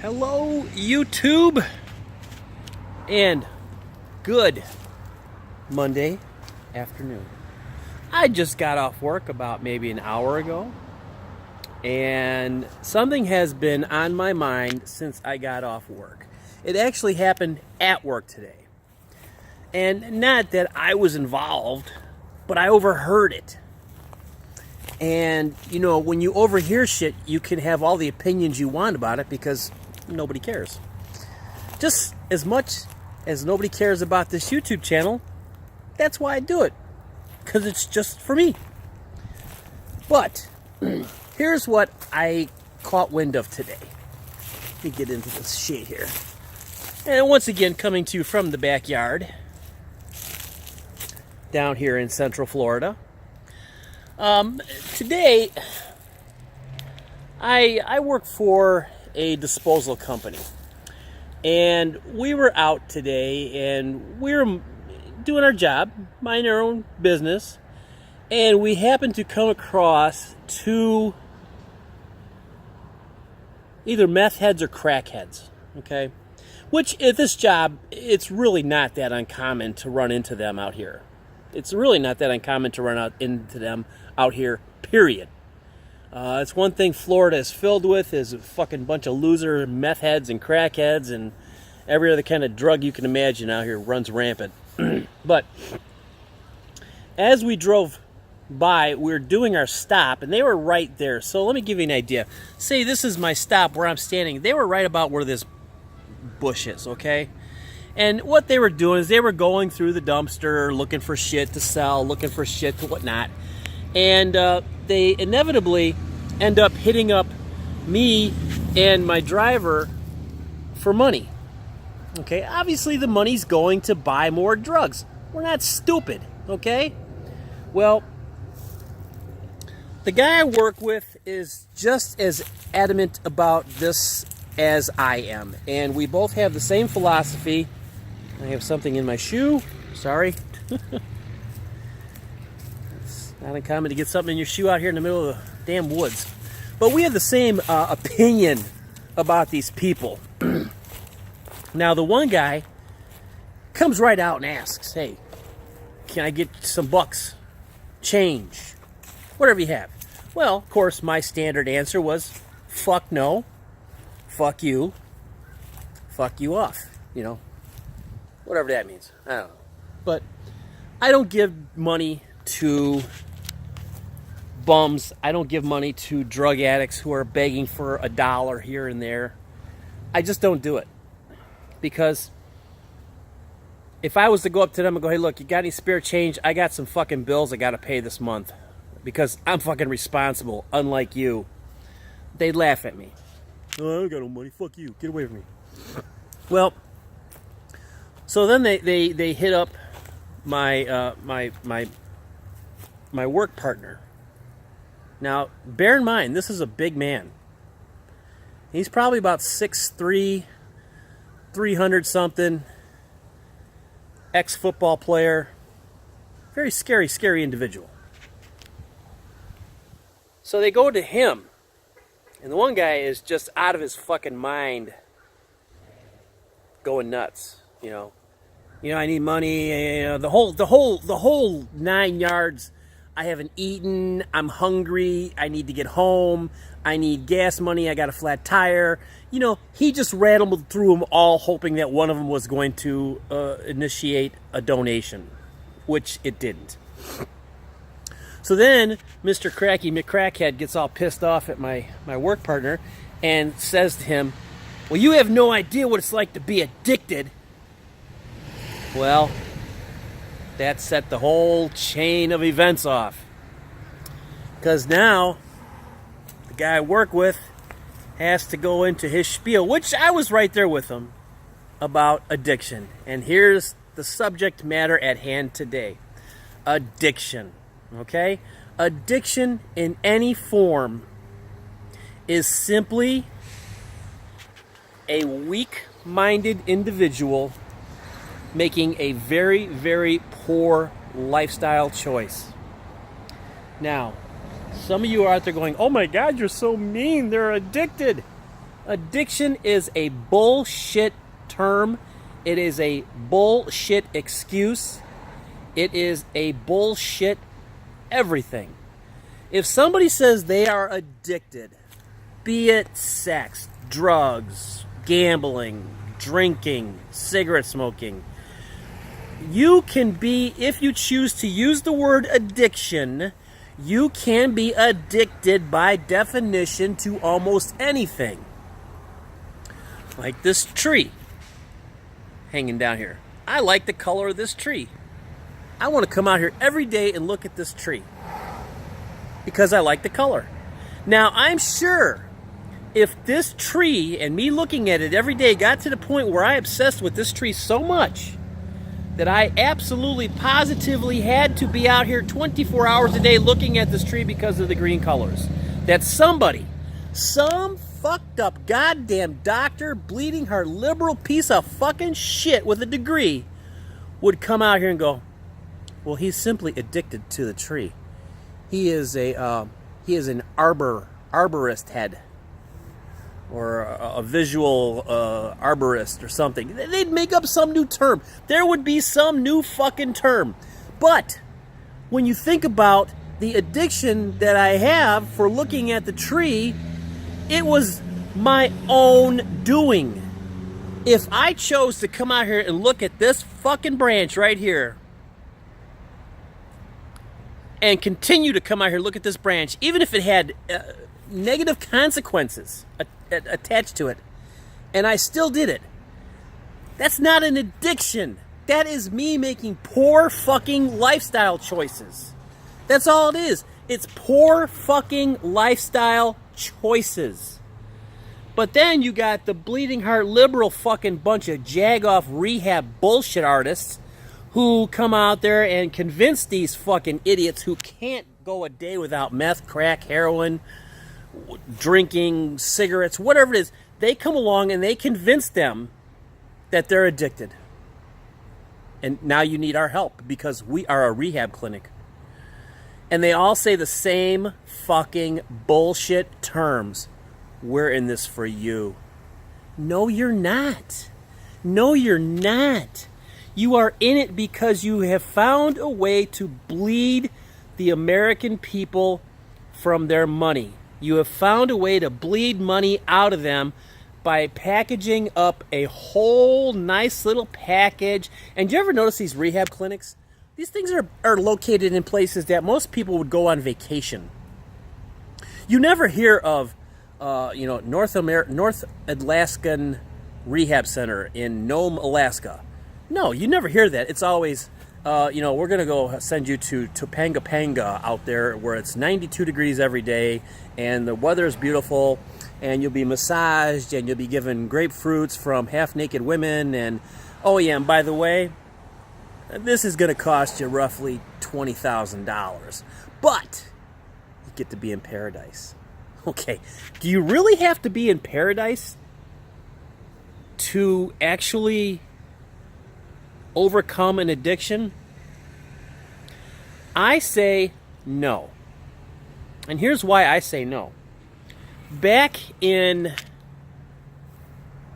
Hello, YouTube, and good Monday afternoon. I just got off work about maybe an hour ago, and something has been on my mind since I got off work. It actually happened at work today, and not that I was involved, but I overheard it. And, you know, when you overhear shit, you can have all the opinions you want about it because nobody cares. Just as much as nobody cares about this YouTube channel, that's why I do it. Because it's just for me. But here's what I caught wind of today. Let me get into this shade here. And once again, coming to you from the backyard down here in Central Florida. Today, I work for a disposal company, and we were out today, and we were doing our job, minding our own business, and we happened to come across two either meth heads or crack heads, okay? Which, at this job, it's really not that uncommon to run into them out here. It's really not that uncommon to run into them out here, period. It's one thing Florida is filled with is a fucking bunch of loser meth heads and crackheads and every other kind of drug you can imagine out here runs rampant. But as we drove by, we were doing our stop, and they were right there. So let me give you an idea. Say this is my stop where I'm standing. They were right about where this bush is, okay? And what they were doing is they were going through the dumpster, looking for shit to sell, looking for shit to whatnot. And they inevitably end up hitting up me and my driver for money. Okay, obviously the money's going to buy more drugs. We're not stupid, okay? Well, the guy I work with is just as adamant about this as I am. And we both have the same philosophy. I have something in my shoe. Sorry. It's not uncommon to get something in your shoe out here in the middle of the damn woods. But we have the same opinion about these people. Now, the one guy comes right out and asks, hey, can I get some bucks? Change. Whatever you have. Well, of course, my standard answer was, fuck no. Fuck you. Fuck you off. You know. Whatever that means. I don't know. But I don't give money to bums. I don't give money to drug addicts who are begging for $1 here and there. I just don't do it. Because if I was to go up to them and go, hey, look, you got any spare change? I got some fucking bills I got to pay this month. Because I'm fucking responsible, unlike you. They'd laugh at me. Oh, I don't got no money. Fuck you. Get away from me. Well, so then they hit up my my work partner. Now, bear in mind, this is a big man. He's probably about 6'3", 300 something, ex-football player, very scary individual. So they go to him, and the one guy is just out of his fucking mind, going nuts, you know, I need money, you know, the whole 9 yards. I haven't eaten, I'm hungry, I need to get home, I need gas money, I got a flat tire. You know, he just rattled through them all, hoping that one of them was going to initiate a donation, which it didn't. So then Mr. Cracky McCrackhead gets all pissed off at my work partner and says to him, well, you have no idea what it's like to be addicted. Well, that set the whole chain of events off. Because now, the guy I work with has to go into his spiel, which I was right there with him, about addiction. And here's the subject matter at hand today. Addiction. Okay? Addiction in any form is simply a weak-minded individual making a very, very poor lifestyle choice. Now, some of you are out there going, oh my God, you're so mean, they're addicted. Addiction is a bullshit term. It is a bullshit excuse. It is a bullshit everything. If somebody says they are addicted, be it sex, drugs, gambling, drinking, cigarette smoking, you can be, if you choose to use the word addiction, you can be addicted by definition to almost anything. Like this tree hanging down here. I like the color of this tree. I want to come out here every day and look at this tree because I like the color. Now, I'm sure if this tree and me looking at it every day got to the point where I obsessed with this tree so much that I absolutely positively had to be out here 24 hours a day looking at this tree because of the green colors, that somebody, some fucked up goddamn doctor, bleeding heart liberal piece of fucking shit with a degree would come out here and go, well, he's simply addicted to the tree. He is an arborist head, or a visual arborist or something. They'd make up some new term. There would be some new fucking term. But when you think about the addiction that I have for looking at the tree, it was my own doing. If I chose to come out here and look at this fucking branch right here, and continue to come out here and look at this branch, even if it had negative consequences attached to it, and I still did it, that's not an addiction. That is me making poor fucking lifestyle choices. That's all it is. It's poor fucking lifestyle choices. But then you got the bleeding heart liberal fucking bunch of jag-off rehab bullshit artists who come out there and convince these fucking idiots who can't go a day without meth, crack, heroin, drinking, cigarettes, whatever it is. They come along and they convince them that they're addicted. And now you need our help because we are a rehab clinic. And they all say the same fucking bullshit terms. We're in this for you. No, you're not. No, you're not. You are in it because you have found a way to bleed the American people from their money. You have found a way to bleed money out of them by packaging up a whole nice little package. And do you ever notice these rehab clinics? These things are located in places that most people would go on vacation. You never hear of North Alaskan Rehab Center in Nome, Alaska. No, you never hear that. It's always, we're going to go send you to Topanga Panga out there where it's 92 degrees every day and the weather is beautiful and you'll be massaged and you'll be given grapefruits from half-naked women. And, oh yeah, and by the way, this is going to cost you roughly $20,000. But you get to be in paradise. Okay, do you really have to be in paradise to actually overcome an addiction? I say no. And here's why I say no. Back in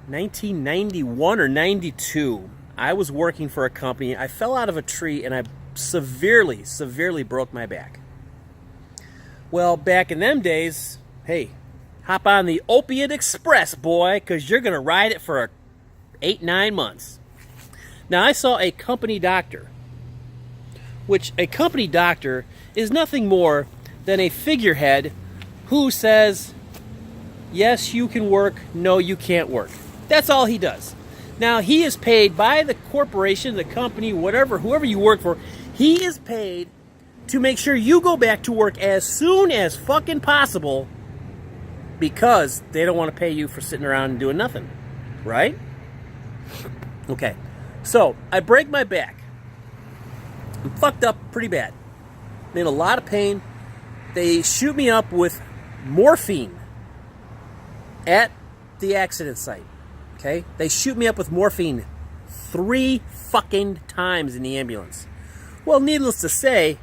1991 or 92, I was working for a company. I fell out of a tree and I severely broke my back. Well, back in them days, hey, hop on the Opiate Express, boy, because you're going to ride it for 8-9 months. Now, I saw a company doctor, which a company doctor is nothing more than a figurehead who says, yes, you can work, no, you can't work. That's all he does. Now, he is paid by the corporation, the company, whoever you work for, he is paid to make sure you go back to work as soon as fucking possible because they don't want to pay you for sitting around and doing nothing, right? Okay. So, I break my back. I'm fucked up pretty bad. I'm in a lot of pain. They shoot me up with morphine at the accident site. Okay? They shoot me up with morphine 3 fucking times in the ambulance. Well, needless to say,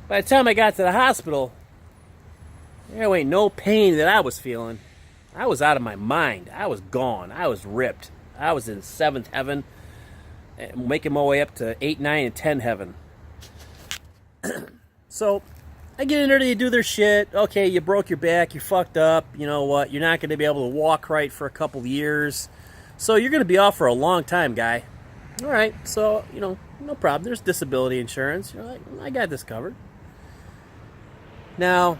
by the time I got to the hospital, there ain't no pain that I was feeling. I was out of my mind. I was gone. I was ripped. I was in seventh heaven, making my way up to 8, 9, and 10 heaven. So I get in there, they do their shit. Okay, you broke your back, you're fucked up. You know what? You're not going to be able to walk right for a couple years. So you're going to be off for a long time, guy. All right, so, no problem. There's disability insurance. You're like, I got this covered. Now,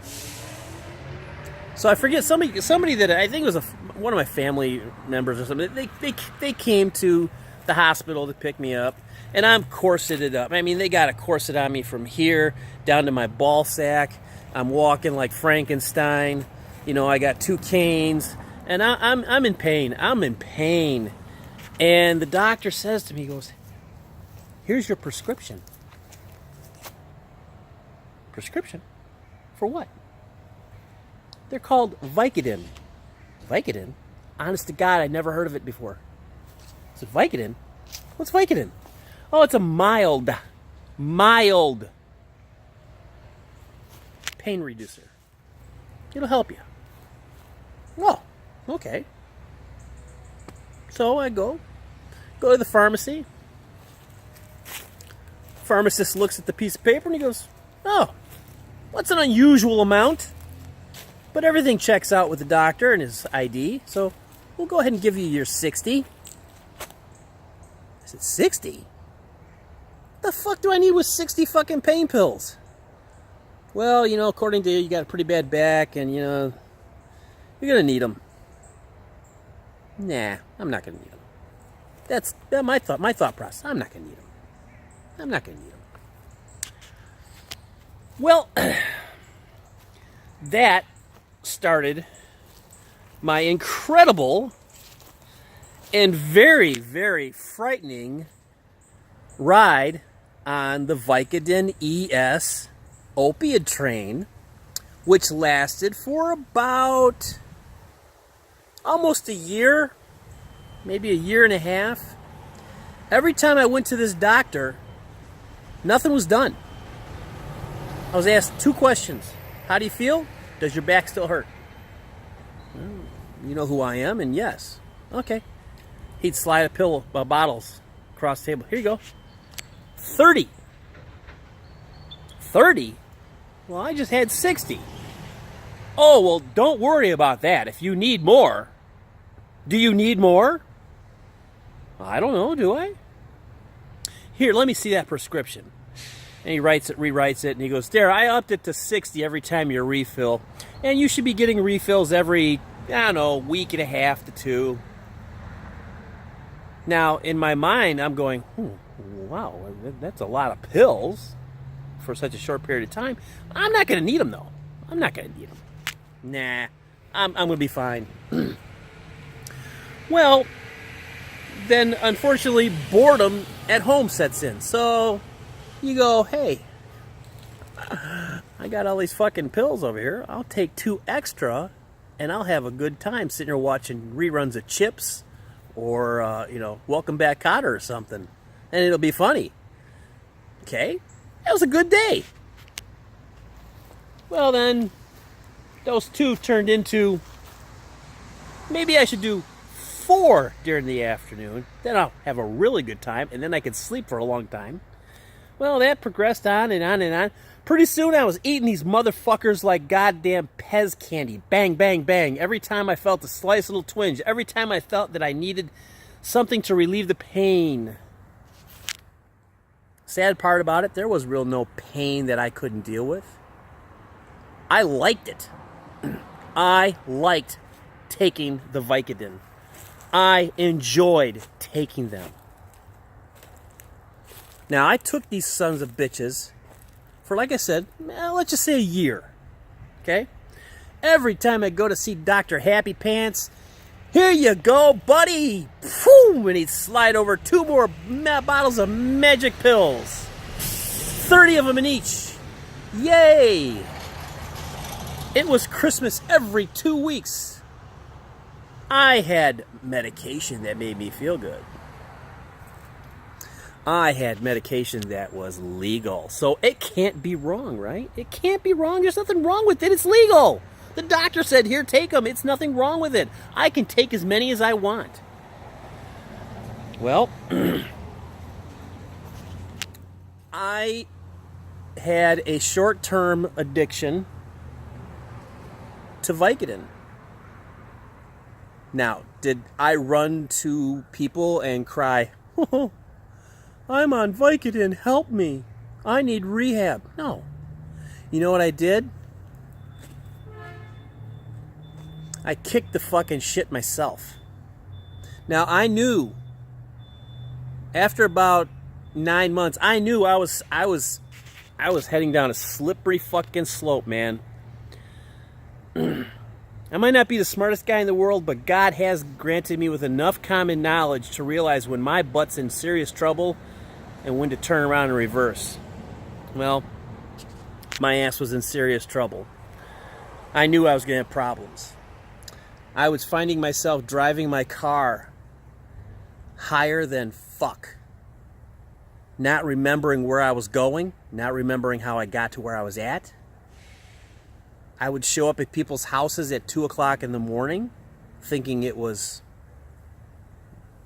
so I forget, somebody that I think was one of my family members or something, they came to the hospital to pick me up, and I'm corseted up. I mean, they got a corset on me from here down to my ball sack. I'm walking like Frankenstein. I got 2 canes, and I'm in pain. I'm in pain. And the doctor says to me, he goes, "Here's your prescription." Prescription? For what? They're called Vicodin. Vicodin? Honest to God, I'd never heard of it before. I said, Vicodin? What's Vicodin? Oh, it's a mild pain reducer. It'll help you. Oh, okay. So I go to the pharmacy. Pharmacist looks at the piece of paper and he goes, "Oh, what's an unusual amount? But everything checks out with the doctor and his ID, so we'll go ahead and give you your 60. I said, 60? The fuck do I need with 60 fucking pain pills? Well, according to you got a pretty bad back and, you're going to need them. Nah, I'm not going to need them. That's my thought process. I'm not going to need them. I'm not going to need them. Well, that started my incredible and very, very frightening ride on the Vicodin ES opioid train, which lasted for about almost a year, maybe a year and a half. Every time I went to this doctor, nothing was done. I was asked 2 questions. How do you feel? Does your back still hurt? Well, you know who I am, and yes. Okay. He'd slide bottles across the table. Here you go. 30. 30? Well, I just had 60. Oh, well, don't worry about that. If you need more. Do you need more? I don't know, do I? Here, let me see that prescription. And he rewrites it, and he goes, "There, I upped it to 60 every time you refill. And you should be getting refills every, week and a half to 2. Now, in my mind, I'm going, wow, that's a lot of pills for such a short period of time. I'm not going to need them, though. I'm not going to need them. Nah, I'm going to be fine. Well, then, unfortunately, boredom at home sets in. So you go, hey, I got all these fucking pills over here. I'll take 2 extra, and I'll have a good time sitting here watching reruns of Chips or, Welcome Back, Kotter or something. And it'll be funny. Okay? That was a good day. Well, then, those 2 turned into, maybe I should do 4 during the afternoon. Then I'll have a really good time, and then I can sleep for a long time. Well, that progressed on and on and on. Pretty soon I was eating these motherfuckers like goddamn Pez candy. Bang, bang, bang. Every time I felt a slight little twinge. Every time I felt that I needed something to relieve the pain. Sad part about it, there was real no pain that I couldn't deal with. I liked it. I liked taking the Vicodin. I enjoyed taking them. Now, I took these sons of bitches for, like I said, let's just say a year. Okay? Every time I go to see Dr. Happy Pants, here you go, buddy! Phew! And he'd slide over 2 more bottles of magic pills. 30 of them in each. Yay! It was Christmas every 2 weeks. I had medication that made me feel good. I had medication that was legal. So it can't be wrong, right? It can't be wrong. There's nothing wrong with it. It's legal. The doctor said, here, take them. It's nothing wrong with it. I can take as many as I want. Well, I had a short-term addiction to Vicodin. Now, did I run to people and cry, oh, I'm on Vicodin, help me. I need rehab. No. You know what I did? I kicked the fucking shit myself. Now, I knew after about 9 months, I knew I was heading down a slippery fucking slope, man. I might not be the smartest guy in the world, but God has granted me with enough common knowledge to realize when my butt's in serious trouble and when to turn around and reverse. Well, my ass was in serious trouble. I knew I was going to have problems. I was finding myself driving my car higher than fuck. Not remembering where I was going, not remembering how I got to where I was at. I would show up at people's houses at 2 o'clock in the morning, thinking it was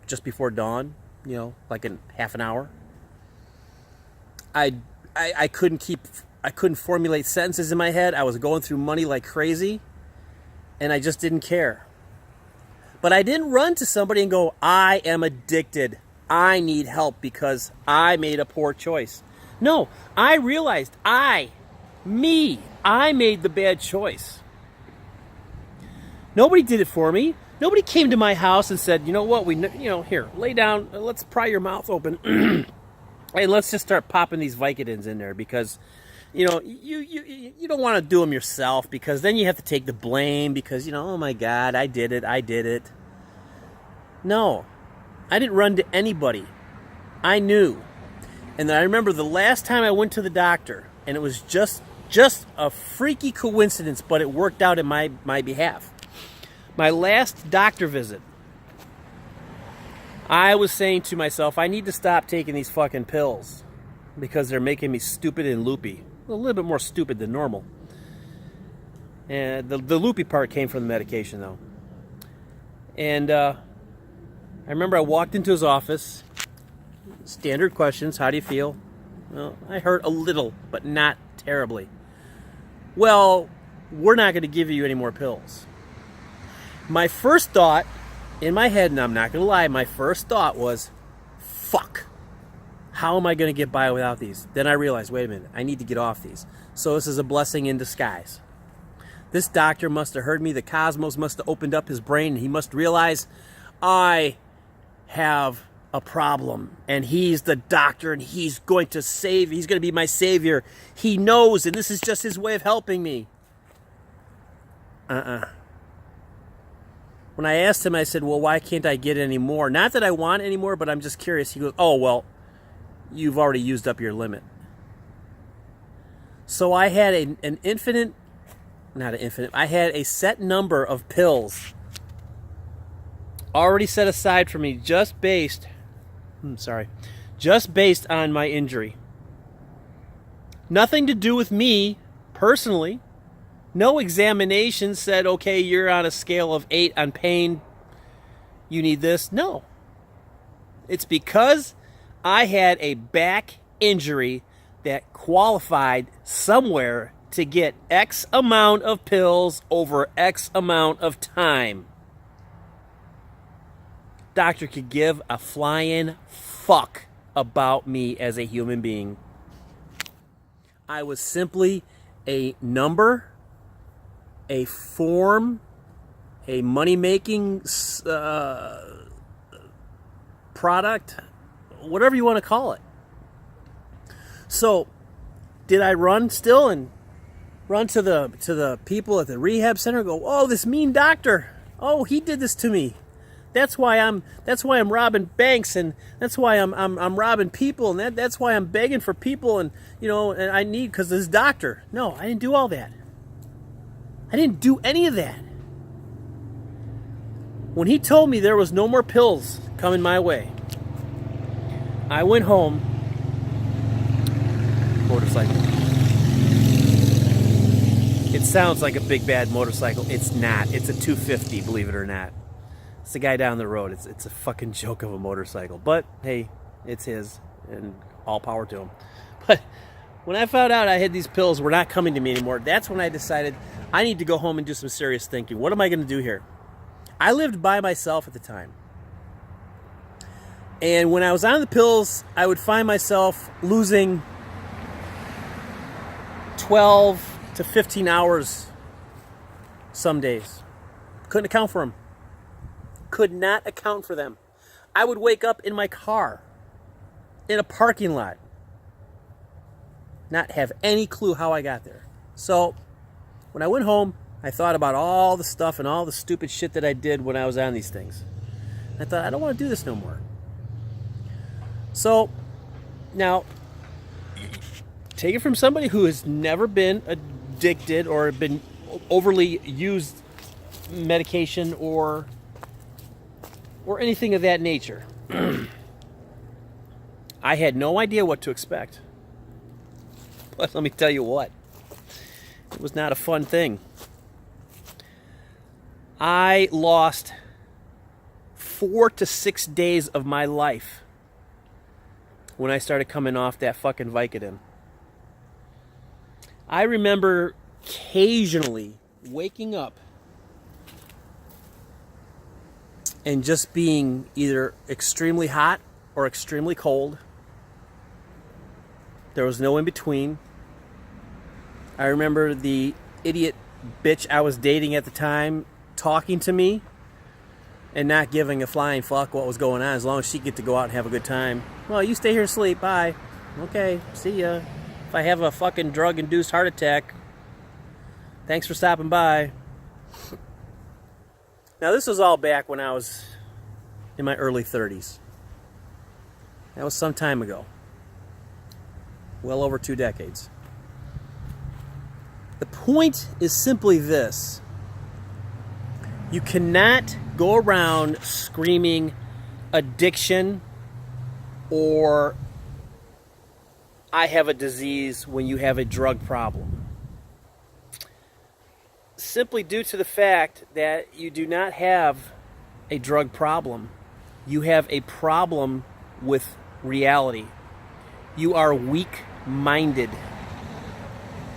just before dawn, like in half an hour. I couldn't formulate sentences in my head. I was going through money like crazy, and I just didn't care. But I didn't run to somebody and go, I am addicted. I need help because I made a poor choice. No, I realized I made the bad choice. Nobody did it for me. Nobody came to my house and said, you know what, here, lay down, let's pry your mouth open, and let's just start popping these Vicodins in there because, you don't want to do them yourself because then you have to take the blame because, oh my God, I did it. No, I didn't run to anybody. I knew. And then I remember the last time I went to the doctor, and it was just a freaky coincidence, but it worked out in my behalf. My last doctor visit, I was saying to myself, I need to stop taking these fucking pills because they're making me stupid and loopy. A little bit more stupid than normal. And the loopy part came from the medication, though. And I remember I walked into his office. Standard questions. How do you feel? Well, I hurt a little, but not terribly. Well, we're not going to give you any more pills. My first thought in my head, and I'm not going to lie, my first thought was, fuck. How am I going to get by without these? Then I realized, wait a minute, I need to get off these. So this is a blessing in disguise. This doctor must have heard me. The cosmos must have opened up his brain, and he must realize I have a problem, and he's the doctor, and he's going to be my savior. He knows, and this is just his way of helping me. When I asked him, I said, well, why can't I get any more? Not that I want any more, but I'm just curious. He goes, oh, well, you've already used up your limit. So I had I had a set number of pills already set aside for me just based on my injury. Nothing to do with me personally. No examination said, okay, you're on a scale of 8 on pain. You need this. No. It's because I had a back injury that qualified somewhere to get X amount of pills over X amount of time. Doctor could give a flying fuck about me as a human being. I was simply a number, a form, a money-making product, whatever you want to call it. So, did I run still and run to the people at the rehab center and go, oh, this mean doctor, oh, he did this to me. That's why I'm robbing banks, and that's why I'm robbing people, and that's why I'm begging for people, and and I need because this doctor. No, I didn't do all that. I didn't do any of that. When he told me there was no more pills coming my way, I went home. Motorcycle. It sounds like a big bad motorcycle. It's not. It's a 250, believe it or not. It's the guy down the road. It's a fucking joke of a motorcycle. But hey, it's his, and all power to him. But when I found out I had these pills were not coming to me anymore, that's when I decided I need to go home and do some serious thinking. What am I going to do here? I lived by myself at the time. And when I was on the pills, I would find myself losing 12 to 15 hours some days. Couldn't account for them. Could not account for them. I would wake up in my car, in a parking lot, not have any clue how I got there. So when I went home, I thought about all the stuff and all the stupid shit that I did when I was on these things. I thought, I don't want to do this no more. So now, take it from somebody who has never been addicted or been overly used medication or anything of that nature. I had no idea what to expect. But let me tell you what, it was not a fun thing. I lost 4 to 6 days of my life when I started coming off that fucking Vicodin. I remember occasionally waking up and just being either extremely hot or extremely cold. There was no in between. I remember the idiot bitch I was dating at the time talking to me and not giving a flying fuck what was going on as long as she get to go out and have a good time. Well, you stay here and sleep. Bye. Okay, see ya. If I have a fucking drug-induced heart attack, thanks for stopping by. Now, this was all back when I was in my early 30s. That was some time ago. Well over 2 decades. The point is simply this. You cannot go around screaming addiction or I have a disease when you have a drug problem. Simply due to the fact that you do not have a drug problem. You have a problem with reality. You are weak-minded.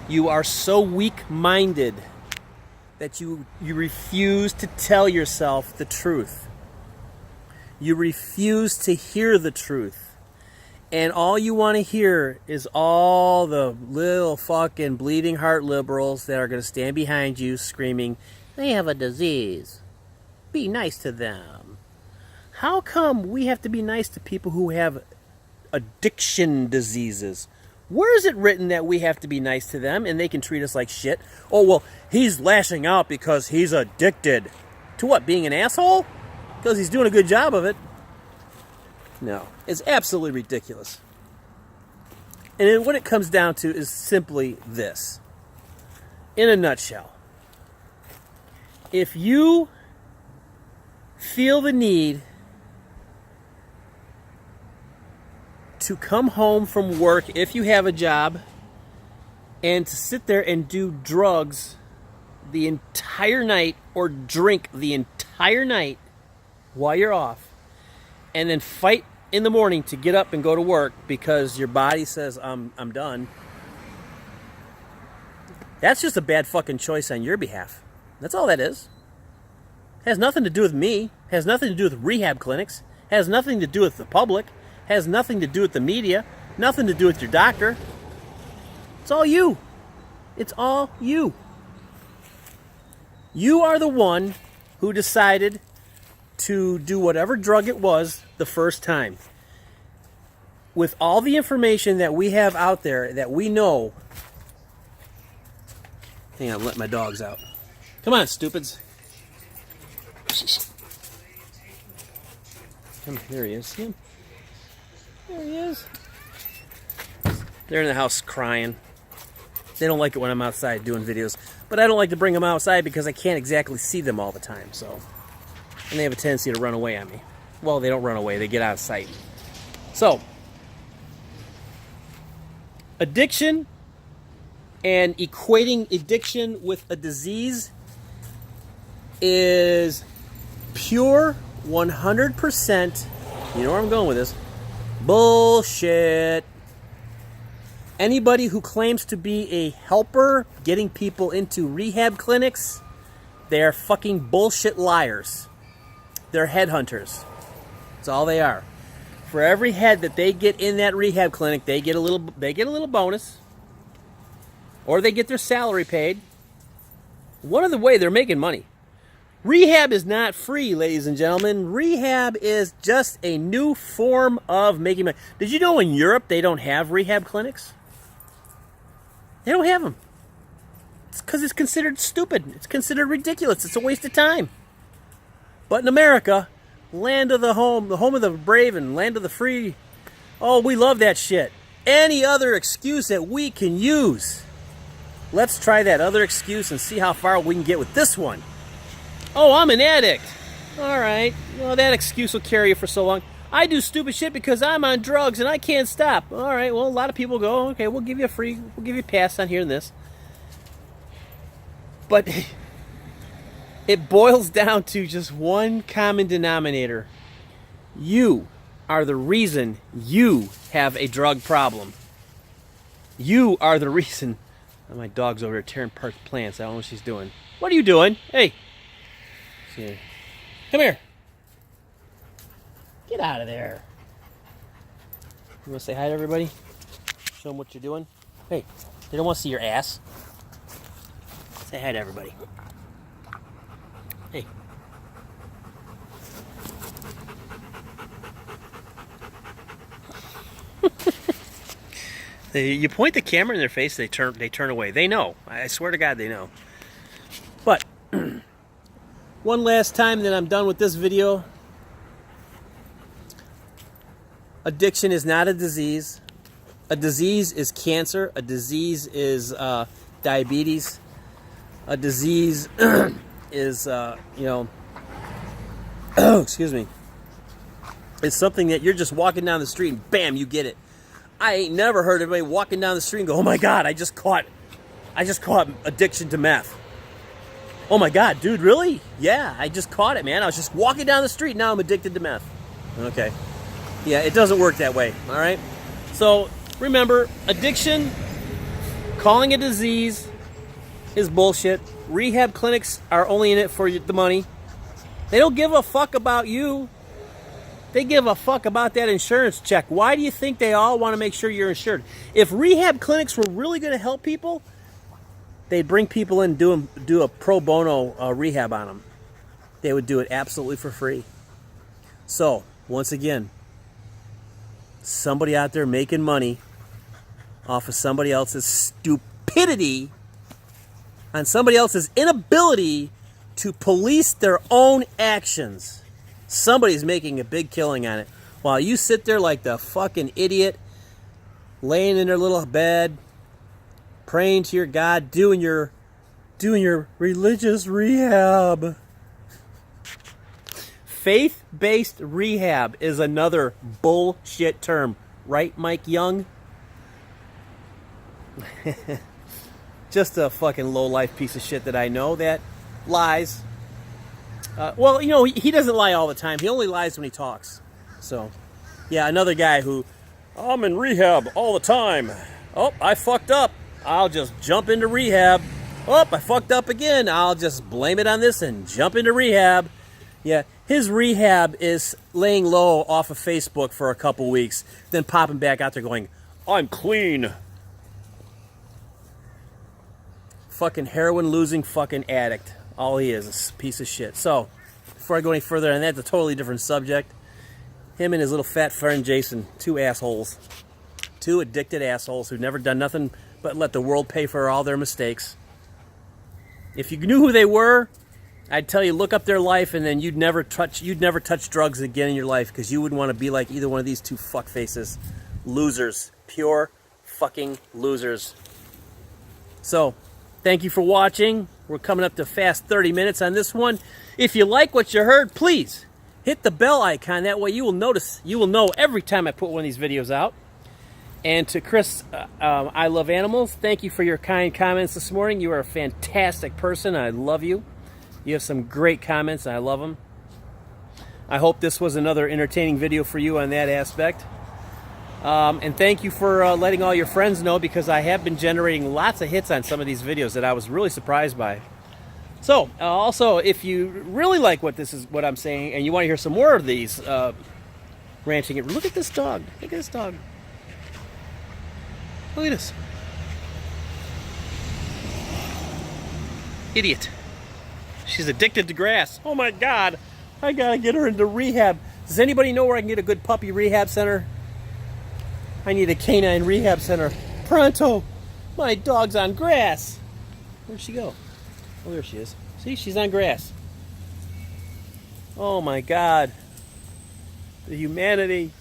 You are so weak-minded that you refuse to tell yourself the truth. You refuse to hear the truth. And all you want to hear is all the little fucking bleeding heart liberals that are going to stand behind you screaming, they have a disease. Be nice to them. How come we have to be nice to people who have addiction diseases? Where is it written that we have to be nice to them and they can treat us like shit? Oh, well, he's lashing out because he's addicted. To what, being an asshole? Because he's doing a good job of it? No, it's absolutely ridiculous. And then what it comes down to is simply this. In a nutshell, if you feel the need to come home from work, if you have a job, and to sit there and do drugs the entire night or drink the entire night while you're off, and then fight in the morning to get up and go to work because your body says, I'm done. That's just a bad fucking choice on your behalf. That's all that is. Has nothing to do with me. Has nothing to do with rehab clinics. Has nothing to do with the public. Has nothing to do with the media. Nothing to do with your doctor. It's all you. It's all you. You are the one who decided to do whatever drug it was the first time. With all the information that we have out there that we know. Hang on, let my dogs out. Come on, stupids. Come, there he is. See him? There he is. They're in the house crying. They don't like it when I'm outside doing videos. But I don't like to bring them outside because I can't exactly see them all the time, so. And they have a tendency to run away on me. Well, they don't run away. They get out of sight. So, addiction And equating addiction with a disease is pure 100%, you know where I'm going with this, bullshit. Anybody who claims to be a helper getting people into rehab clinics, they are fucking bullshit liars. They're headhunters. That's all they are. For every head that they get in that rehab clinic, they get a little bonus. Or they get their salary paid. One of the way they're making money. Rehab is not free, ladies and gentlemen. Rehab is just a new form of making money. Did you know in Europe they don't have rehab clinics? They don't have them. It's because it's considered stupid. It's considered ridiculous. It's a waste of time. But in America, land of the home of the brave and land of the free, oh, we love that shit. Any other excuse that we can use. Let's try that other excuse and see how far we can get with this one. Oh, I'm an addict. All right. Well, that excuse will carry you for so long. I do stupid shit because I'm on drugs and I can't stop. All right. Well, a lot of people go, okay, we'll give you a pass on hearing this. But it boils down to just one common denominator. You are the reason you have a drug problem. You are the reason. Oh, my dog's over here tearing apart plants. I don't know what she's doing. What are you doing? Hey. Come here. Get out of there. You want to say hi to everybody? Show them what you're doing? Hey, they don't want to see your ass. Say hi to everybody. Hey. You point the camera in their face, they turn away. They know. I swear to God, they know. But one last time, then I'm done with this video. Addiction is not a disease. A disease is cancer. A disease is diabetes. A disease is, excuse me. It's something that you're just walking down the street and bam, you get it. I ain't never heard anybody walking down the street and go, oh my God, I just caught addiction to meth. Oh my God, dude, really? Yeah, I just caught it, man. I was just walking down the street, now I'm addicted to meth. Okay. Yeah, it doesn't work that way, all right? So remember, addiction, calling a disease is bullshit. Rehab clinics are only in it for the money. They don't give a fuck about you. They give a fuck about that insurance check. Why do you think they all want to make sure you're insured? If rehab clinics were really going to help people, they'd bring people in and do a pro bono rehab on them. They would do it absolutely for free. So, once again, somebody out there making money off of somebody else's stupidity, on somebody else's inability to police their own actions. Somebody's making a big killing on it. While you sit there like the fucking idiot, laying in their little bed, praying to your God, doing your religious rehab. Faith-based rehab is another bullshit term. Right, Mike Young? Just a fucking low-life piece of shit that I know that lies. Well, you know, he doesn't lie all the time. He only lies when he talks. So, yeah, another guy who, I'm in rehab all the time. Oh, I fucked up. I'll just jump into rehab. Oh, I fucked up again. I'll just blame it on this and jump into rehab. Yeah, his rehab is laying low off of Facebook for a couple weeks, then popping back out there going, I'm clean. Fucking heroin-losing fucking addict. All he is a piece of shit. So, before I go any further on that, it's a totally different subject. Him and his little fat friend Jason, two assholes. Two addicted assholes who've never done nothing but let the world pay for all their mistakes. If you knew who they were, I'd tell you look up their life and then you'd never touch drugs again in your life because you wouldn't want to be like either one of these two fuckfaces. Losers. Pure fucking losers. So, thank you for watching. We're coming up to fast 30 minutes on this one. If you like what you heard, please hit the bell icon. That way you will know every time I put one of these videos out. And to Chris, I love animals. Thank you for your kind comments this morning. You are a fantastic person. I love you. You have some great comments. I love them. I hope this was another entertaining video for you on that aspect. And thank you for letting all your friends know, because I have been generating lots of hits on some of these videos that I was really surprised by. So, also, if you really like what I'm saying, and you want to hear some more of these ranching, look at this dog. Look at this dog. Look at this. Idiot. She's addicted to grass. Oh my God. I gotta get her into rehab. Does anybody know where I can get a good puppy rehab center? I need a canine rehab center. Pronto. My dog's on grass. Where'd she go? Oh, there she is. See, she's on grass. Oh my God. The humanity.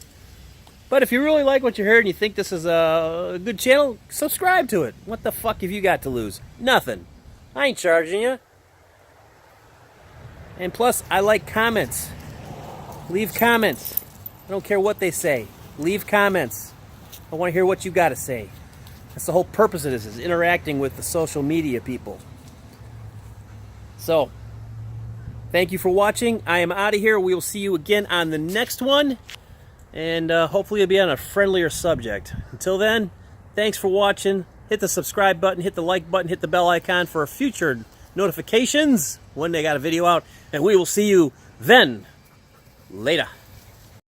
But if you really like what you heard and you think this is a good channel, subscribe to it. What the fuck have you got to lose? Nothing. I ain't charging you. And plus, I like comments. Leave comments. I don't care what they say. Leave comments. I want to hear what you got to say. That's the whole purpose of this, is interacting with the social media people. So, thank you for watching. I am out of here. We will see you again on the next one. And hopefully it'll be on a friendlier subject. Until then, thanks for watching. Hit the subscribe button, hit the like button, hit the bell icon for future notifications when they got a video out. And we will see you then. Later.